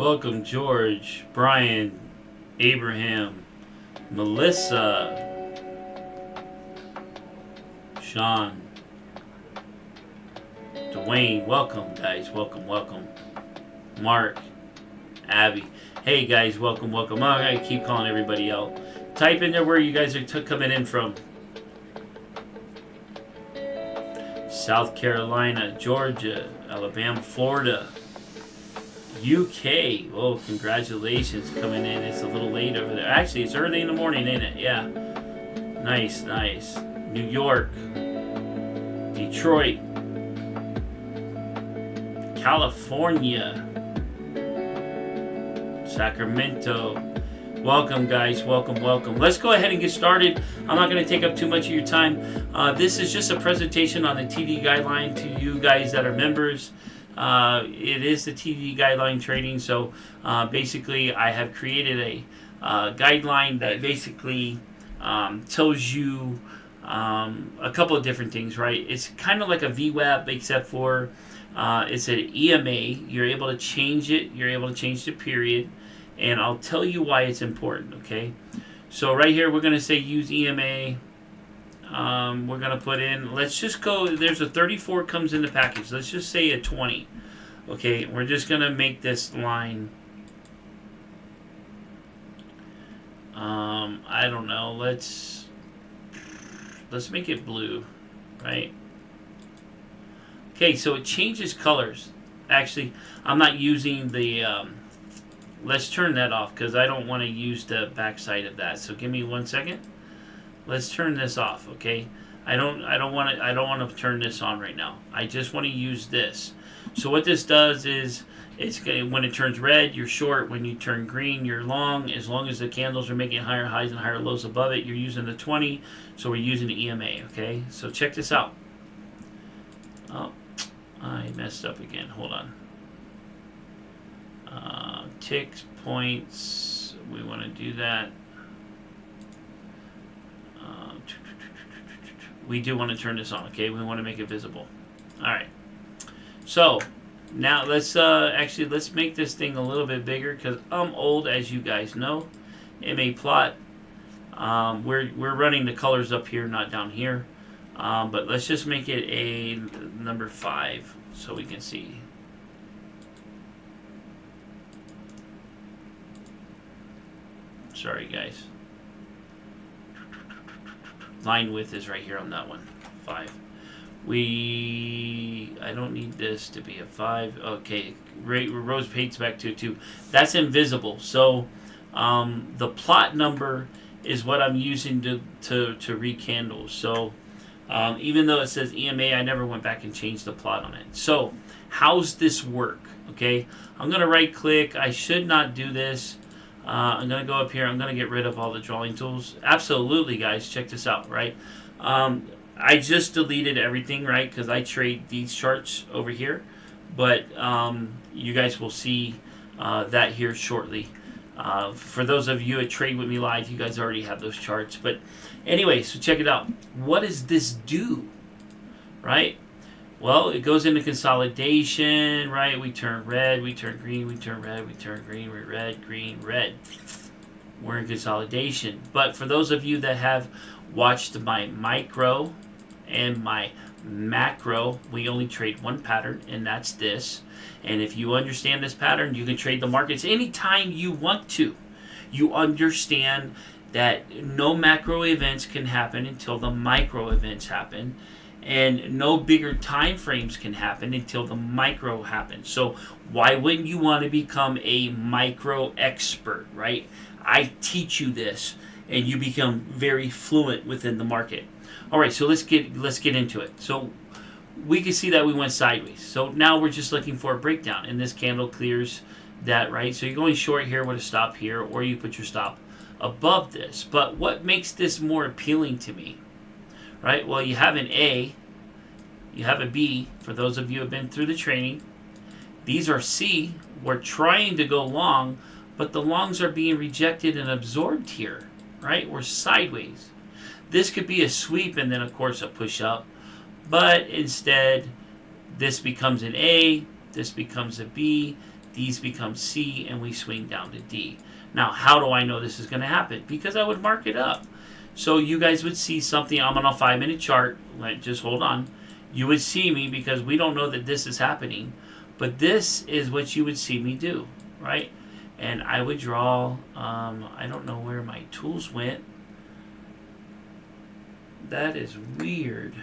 Welcome, George, Brian, Abraham, Melissa, Sean, Dwayne. Welcome, guys. Welcome. Mark, Abby. Hey, guys. Welcome. I'm going to keep calling everybody out. Type in there where you guys are coming in from. South Carolina, Georgia, Alabama, Florida, UK. Oh, congratulations coming in. It's a little late over there. Actually, it's early in the morning, ain't it? Yeah. Nice. New York, Detroit, California, Sacramento. Welcome, guys. Welcome. Let's go ahead and get started. I'm not going to take up too much of your time. This is just a presentation on the TD guideline to you guys that are members. It is the TD guideline trading. So basically, I have created a guideline that basically tells you a couple of different things, right? It's kind of like a VWAP, except for it's an EMA. You're able to change it. You're able to change the period. And I'll tell you why it's important, okay? So right here, we're going to say use EMA. We're going to put in, let's just go, there's a 34 comes in the package. Let's just say a 20. Okay, we're just going to make this line, I don't know, let's make it blue, right? Okay, so it changes colors. Actually, I'm not using the... let's turn that off because I don't want to use the backside of that. So give me 1 second. Let's turn this off, okay? I don't want to turn this on right now. I just want to use this. So what this does is when it turns red, you're short. When you turn green, you're long. As long as the candles are making higher highs and higher lows above it, you're using the 20. So we're using the EMA, okay? So check this out. Oh, I messed up again. Hold on. Ticks, points, we want to do that. We do want to turn this on, okay? We want to make it visible. Alright. So, now let's make this thing a little bit bigger because I'm old, as you guys know. MA plot. We're running the colors up here, not down here. But let's just make it a number 5 so we can see. Sorry, guys. Line width is right here on that one. 5. I don't need this to be a 5. Okay, rose paints back to 2. That's invisible. So the plot number is what I'm using to read candles. So even though it says EMA, I never went back and changed the plot on it. So how's this work? Okay, I'm going to right click. I should not do this. I'm going to go up here. I'm going to get rid of all the drawing tools. Absolutely, guys. Check this out, right? I just deleted everything, right? Because I trade these charts over here. But you guys will see that here shortly. For those of you that trade with me live, you guys already have those charts. But anyway, so check it out. What does this do, right? Well, it goes into consolidation, right? We turn red, we turn green, we turn red, we turn green, we're red, green, red. We're in consolidation. But for those of you that have watched my micro and my macro, we only trade one pattern, and that's this. And if you understand this pattern, you can trade the markets anytime you want to. You understand that no macro events can happen until the micro events happen. And no bigger time frames can happen until the micro happens. So why wouldn't you want to become a micro expert, right? I teach you this, and you become very fluent within the market. All right, so let's get into it. So we can see that we went sideways. So now we're just looking for a breakdown, and this candle clears that, right? So you're going short here with a stop here, or you put your stop above this. But what makes this more appealing to me? Right? Well, you have an A, you have a B, for those of you who have been through the training. These are C. We're trying to go long, but the longs are being rejected and absorbed here, right? We're sideways. This could be a sweep and then, of course, a push up, but instead, this becomes an A, this becomes a B, these become C, and we swing down to D. Now, how do I know this is going to happen? Because I would mark it up. So you guys would see something. I'm on a 5-minute chart. Just hold on. You would see me, because we don't know that this is happening, but this is what you would see me do, right? And I would draw, I don't know where my tools went. That is weird.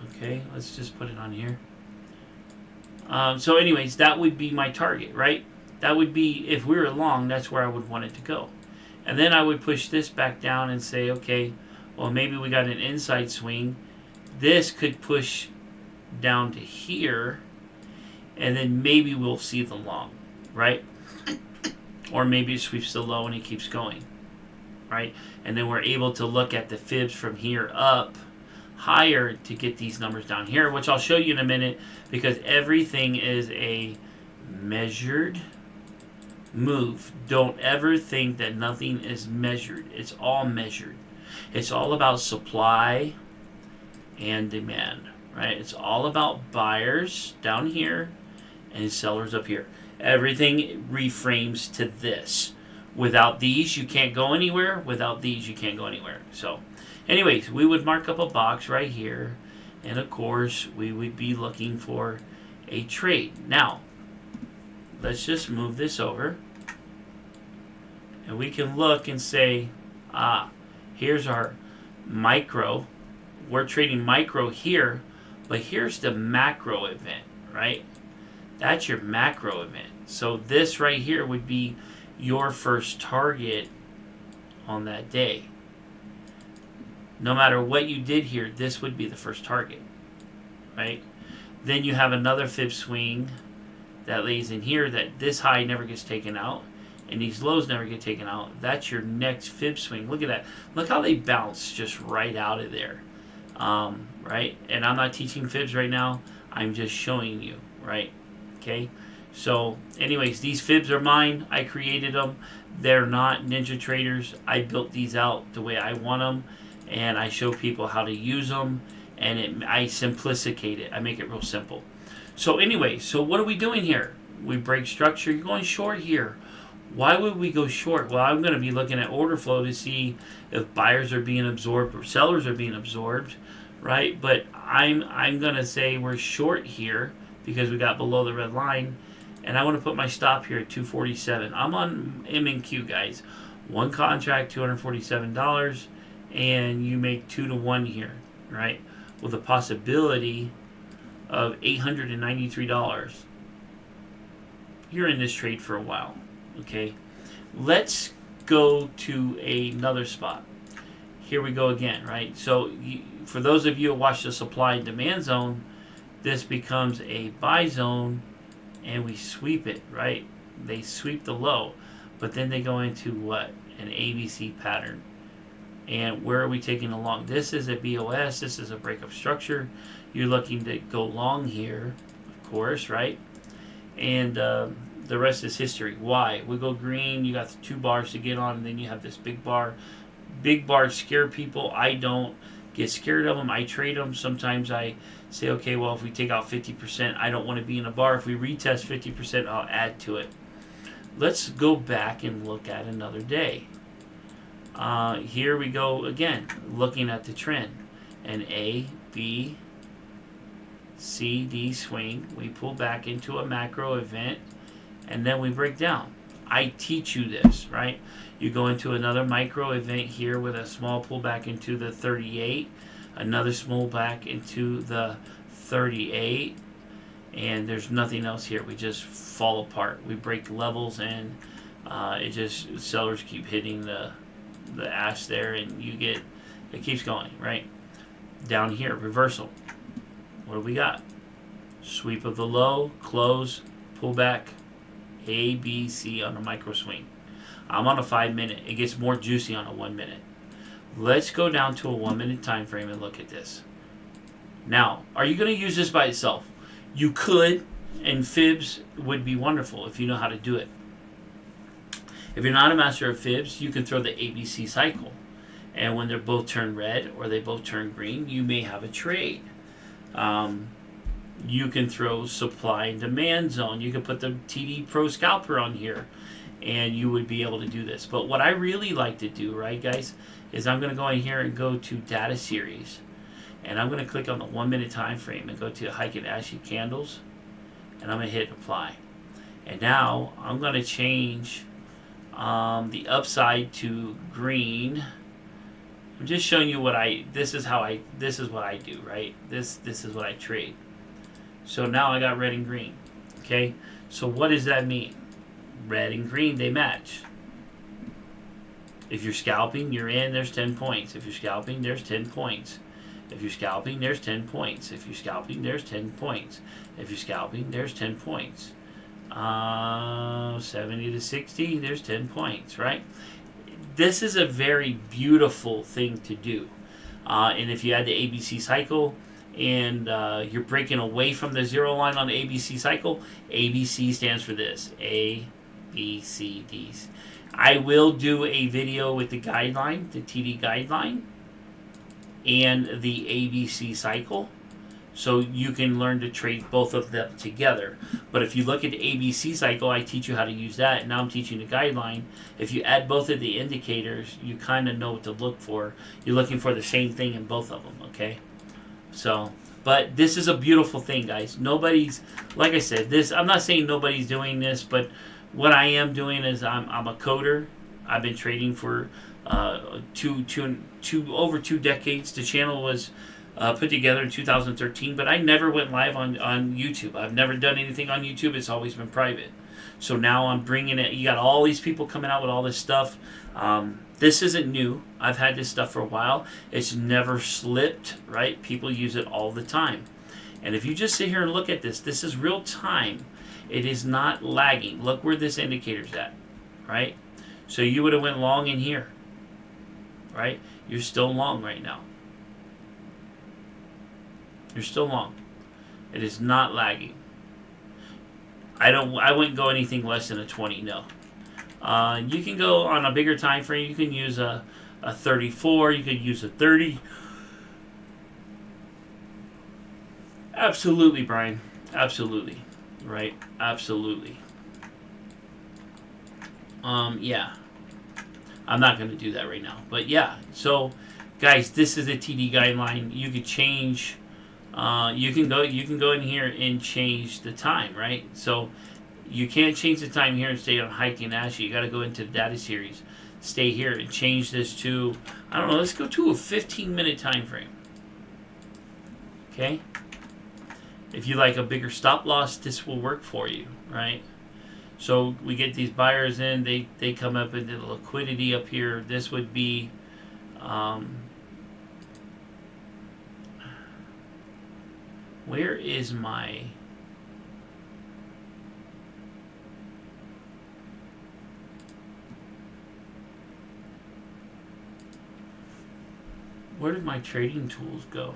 Okay, let's just put it on here. So anyways, that would be my target, right? That would be, if we were long, that's where I would want it to go. And then I would push this back down and say, okay, well, maybe we got an inside swing. This could push down to here, and then maybe we'll see the long, right? Or maybe it sweeps the low and it keeps going, right? And then we're able to look at the fibs from here up higher to get these numbers down here, which I'll show you in a minute, because everything is a measured move. Don't ever think that nothing is measured. It's all measured. It's all about supply and demand, right? It's all about buyers down here and sellers up here. Everything reframes to this. Without these, you can't go anywhere. Without these, you can't go anywhere. So anyways, we would mark up a box right here, and of course we would be looking for a trade. Now let's just move this over, and we can look and say, here's our micro. We're trading micro here, but here's the macro event, right? That's your macro event. So this right here would be your first target on that day. No matter what you did here, this would be the first target, right? Then you have another fib swing that lays in here, that this high never gets taken out, and these lows never get taken out. That's your next fib swing. Look at that. Look how they bounce just right out of there, right? And I'm not teaching fibs right now. I'm just showing you, right? Okay. So anyways, these fibs are mine. I created them. They're not Ninja Traders. I built these out the way I want them, and I show people how to use them, and I simplicate it. I make it real simple. So anyway, so what are we doing here? We break structure. You're going short here. Why would we go short? Well, I'm going to be looking at order flow to see if buyers are being absorbed or sellers are being absorbed, right? But I'm going to say we're short here because we got below the red line, and I want to put my stop here at 247. I'm on M&Q, guys. One contract, $247, and you make 2 to 1 here, right? With a possibility of $893. You're in this trade for a while, okay? Let's go to another spot. Here we go again, right? So for those of you who watch the supply and demand zone, this becomes a buy zone, and we sweep it, right? They sweep the low, but then they go into what? An ABC pattern. And where are we taking along? This is a BOS. This is a breakup structure. You're looking to go long here, of course, right? And the rest is history. Why? We go green. You got the 2 bars to get on, and then you have this big bar. Big bars scare people. I don't get scared of them. I trade them. Sometimes I say, okay, well, if we take out 50%, I don't want to be in a bar. If we retest 50%, I'll add to it. Let's go back and look at another day. Here we go again, looking at the trend. An A, B, C, D swing. We pull back into a macro event, and then we break down. I teach you this, right? You go into another micro event here with a small pullback into the 38, another small back into the 38, and there's nothing else here. We just fall apart. We break levels, and sellers keep hitting the ash there, and it keeps going, right? Down here, reversal. What do we got? Sweep of the low, close, pull back, A, B, C on a micro swing. I'm on a 5-minute. It gets more juicy on a 1-minute. Let's go down to a 1-minute time frame and look at this. Now, are you going to use this by itself? You could, and fibs would be wonderful if you know how to do it. If you're not a master of fibs, you can throw the ABC cycle. And when they're both turn red or they both turn green, you may have a trade. You can throw supply and demand zone. You can put the TD Pro Scalper on here, and you would be able to do this. But what I really like to do, right, guys, is I'm going to go in here and go to data series, and I'm going to click on the 1 minute time frame and go to Heiken Ashi candles, and I'm going to hit apply. And now I'm going to change the upside to green. I'm just showing you what this is what I do, right? This is what I trade. So now I got red and green. Okay, so what does that mean? Red and green, they match. If you're scalping, you're in, there's 10 points. If you're scalping, there's 10 points. If you're scalping, there's 10 points. If you're scalping, there's 10 points. If you're scalping, there's 10 points. 70 to 60, there's 10 points, right? This is a very beautiful thing to do. And if you add the ABC cycle, and you're breaking away from the zero line on the ABC cycle, ABC stands for this. A, B, C, D. I will do a video with the guideline, the TD guideline, and the ABC cycle, so you can learn to trade both of them together. But if you look at the ABC cycle, I teach you how to use that, and now I'm teaching the guideline. If you add both of the indicators, you kind of know what to look for. You're looking for the same thing in both of them, okay? So, but this is a beautiful thing, guys. Nobody's, like I said, I'm not saying nobody's doing this, but what I am doing is I'm a coder. I've been trading for over 2 decades. The channel was put together in 2013, but I never went live on YouTube. I've never done anything on YouTube. It's always been private. So now I'm bringing it. You got all these people coming out with all this stuff. This isn't new. I've had this stuff for a while. It's never slipped, right? People use it all the time. And if you just sit here and look at this, this is real time. It is not lagging. Look where this indicator's at, right? So you would have went long in here, right? You're still long right now. You're still long. It is not lagging. I wouldn't go anything less than a 20, no. You can go on a bigger time frame. You can use a 34. You could use a 30. Absolutely, Brian. Absolutely. Right? Absolutely. Yeah. I'm not going to do that right now. But yeah. So, guys, this is a TD guideline. You could change. You can go in here and change the time, right? So you can't change the time here and stay on Heiken Ashi. You got to go into the data series, stay here and change this to, I don't know, let's go to a 15-minute time frame. Okay? If you like a bigger stop loss, this will work for you, right? So we get these buyers in, they come up into the liquidity up here. This would be where is my where did my trading tools go?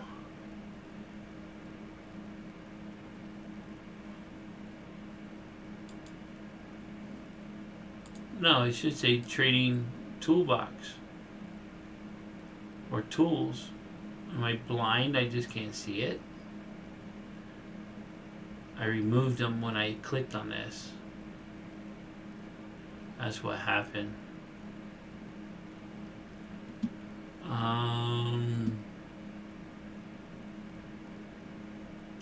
No, it should say trading toolbox or tools. Am I blind? I just can't see it. I removed them when I clicked on this. That's what happened.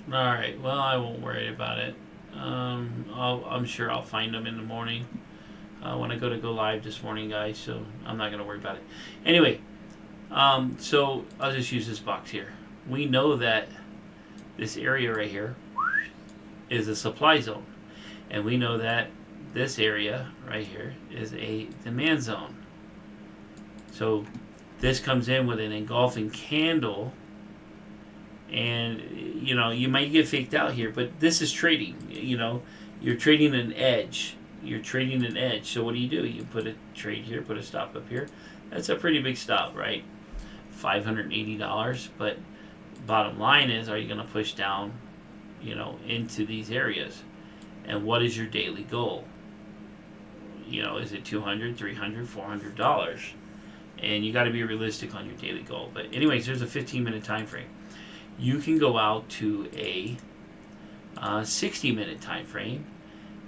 Alright, well, I won't worry about it. I'm sure I'll find them in the morning when I go live this morning, guys, so I'm not going to worry about it. Anyway, so I'll just use this box here. We know that this area right here is a supply zone, and we know that this area right here is a demand zone. So this comes in with an engulfing candle, and you might get faked out here, but this is trading. You're trading an edge. You're trading an edge. So what do? You put a trade here, put a stop up here. That's a pretty big stop, right? $580. But bottom line is, are you going to push down, into these areas? And what is your daily goal? Is it $200, $300, $400? And you got to be realistic on your daily goal. But anyways, there's a 15-minute time frame. You can go out to a 60-minute time frame.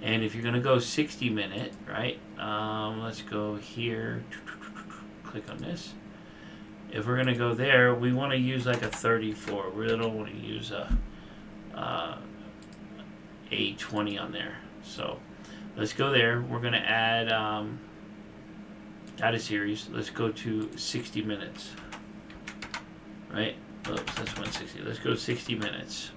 And if you're going to go 60-minute, right, let's go here, click on this. If we're going to go there, we want to use like a 34. We don't want to use a 20 on there. So let's go there. We're going to add data series. Let's go to 60 minutes. Right? Oops, that's 160. Let's go 60 minutes.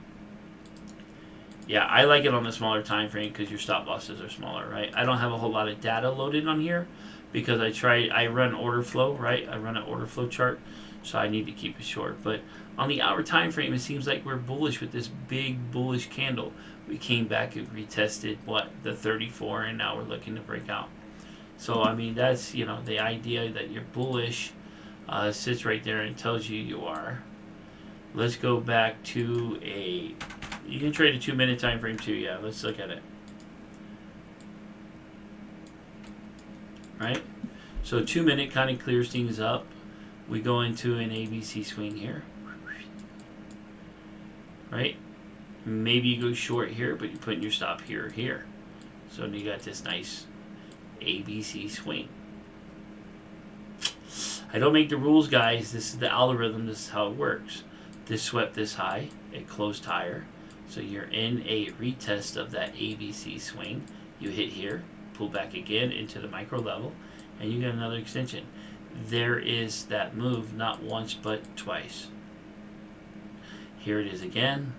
Yeah, I like it on the smaller time frame because your stop losses are smaller, right? I don't have a whole lot of data loaded on here because I run order flow, right? I run an order flow chart, so I need to keep it short. But on the hour time frame, it seems like we're bullish with this big bullish candle. We came back and retested the 34, and now we're looking to break out. So I mean, that's the idea that you're bullish sits right there and tells you are. Let's go back to you can trade a 2-minute time frame too. Yeah, let's look at it. Right? So 2-minute kind of clears things up. We go into an ABC swing here. Right? Maybe you go short here, but you're putting your stop here or here. So you got this nice ABC swing. I don't make the rules, guys. This is the algorithm. This is how it works. This swept this high. It closed higher. So you're in a retest of that ABC swing. You hit here, pull back again into the micro level, and you get another extension. There is that move, not once but twice. Here it is again,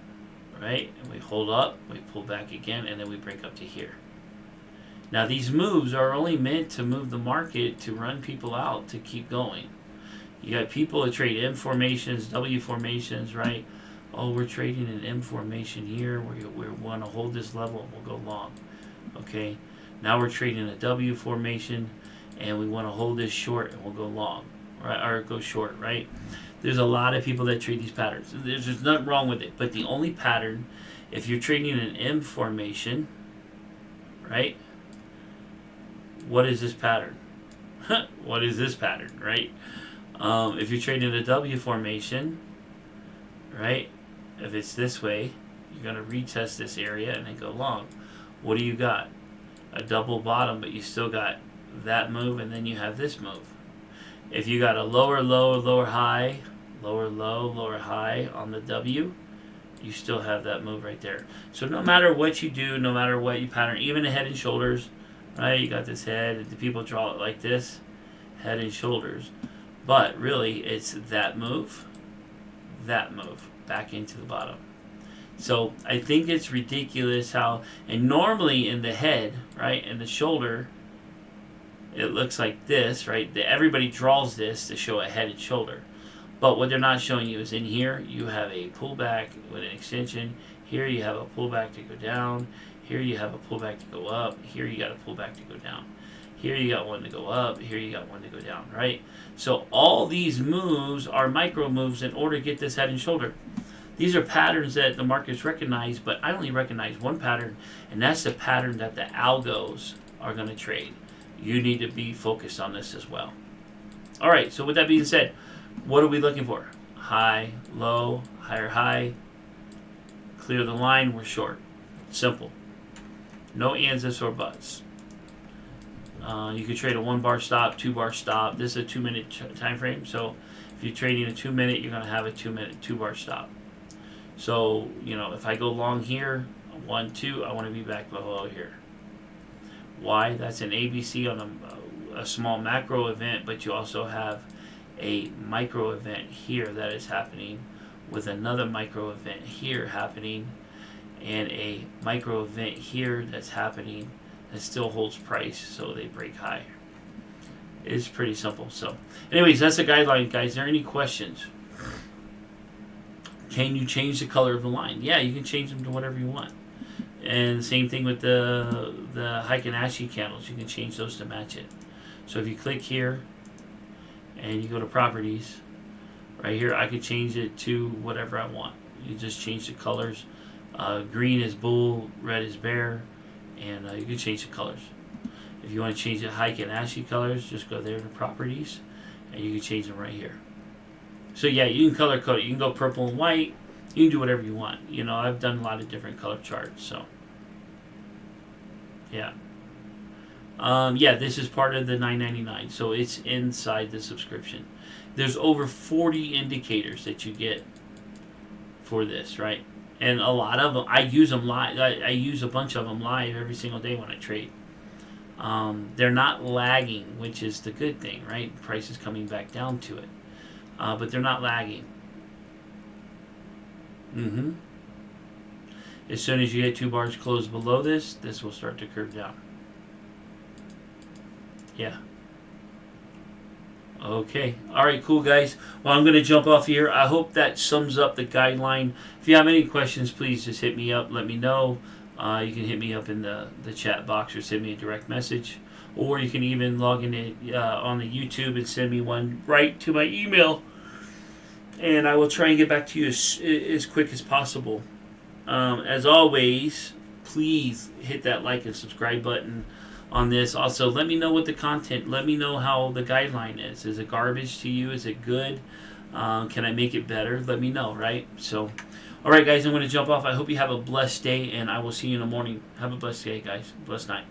right? And we hold up, we pull back again, and then we break up to here. Now these moves are only meant to move the market, to run people out, to keep going. You got people that trade M formations, W formations, right? Oh, we're trading an M formation here. We want to hold this level and we'll go long. Okay. Now we're trading a W formation and we want to hold this short and we'll go long, right? Or go short, right? There's a lot of people that trade these patterns. There's nothing wrong with it. But the only pattern, if you're trading an M formation, right? What is this pattern? What is this pattern, right? If you're trading a W formation, right? If it's this way, you're going to retest this area and then go long. What do you got? A double bottom, but you still got that move, and then you have this move. If you got a lower low, lower high, lower low, lower high on the W, you still have that move right there. So no matter what you do, no matter what you pattern, even the head and shoulders, right? You got this head, and the people draw it like this, head and shoulders. But really, it's that move, back into the bottom. So I think it's ridiculous how, and normally in the head, right, and the shoulder, it looks like this, right? Everybody draws this to show a head and shoulder. But what they're not showing you is in here, you have a pullback with an extension. Here you have a pullback to go down. Here you have a pullback to go up. Here you got a pullback to go down. Here you got one to go up. Here you got one to go down, right? So all these moves are micro moves in order to get this head and shoulder. These are patterns that the markets recognize, but I only recognize one pattern, and that's the pattern that the algos are going to trade. You need to be focused on this as well. All right, so with that being said, what are we looking for? High, low, higher high. Clear the line, we're short. Simple. No ands, ifs, or buts. You could trade a 1-bar stop, 2-bar stop. This is a 2-minute time frame, so if you're trading a 2-minute, you're going to have a 2-minute, 2-bar stop. So, if I go long here, 1, 2, I want to be back below here. Why? That's an ABC on a small macro event, but you also have a micro event here that is happening with another micro event here happening and a micro event here that's happening that still holds price, so they break high. It's pretty simple. So anyways, that's the guideline, guys. Are there any questions? Can you change the color of the line? Yeah, you can change them to whatever you want. And same thing with the Heikin-Ashi candles. You can change those to match it. So if you click here and you go to properties, right here, I could change it to whatever I want. You just change the colors. Green is bull, red is bear, and you can change the colors. If you want to change the Heikin-Ashi colors, just go there to properties, and you can change them right here. So yeah, you can color code it. You can go purple and white. You can do whatever you want. You know, I've done a lot of different color charts, so yeah. Yeah, this is part of the $9.99, so it's inside the subscription. There's over 40 indicators that you get for this, right? And a lot of them, I use them live. I use a bunch of them live every single day when I trade. They're not lagging, which is the good thing, right? Price is coming back down to it, but they're not lagging. Mm-hmm. As soon as you get 2 bars closed below this, this will start to curve down. Yeah. Okay. All right, cool, guys. Well, I'm going to jump off here. I hope that sums up the guideline. If you have any questions, please just hit me up. Let me know. You can hit me up in the chat box or send me a direct message. Or you can even log in on the YouTube and send me one right to my email. And I will try and get back to you as quick as possible. As always, please hit that like and subscribe button on this. Also, let me know what the content, let me know how the guideline is. Is it garbage to you? Is it good? Can I make it better? Let me know, right? So, all right, guys, I'm going to jump off. I hope you have a blessed day, and I will see you in the morning. Have a blessed day, guys. Blessed night.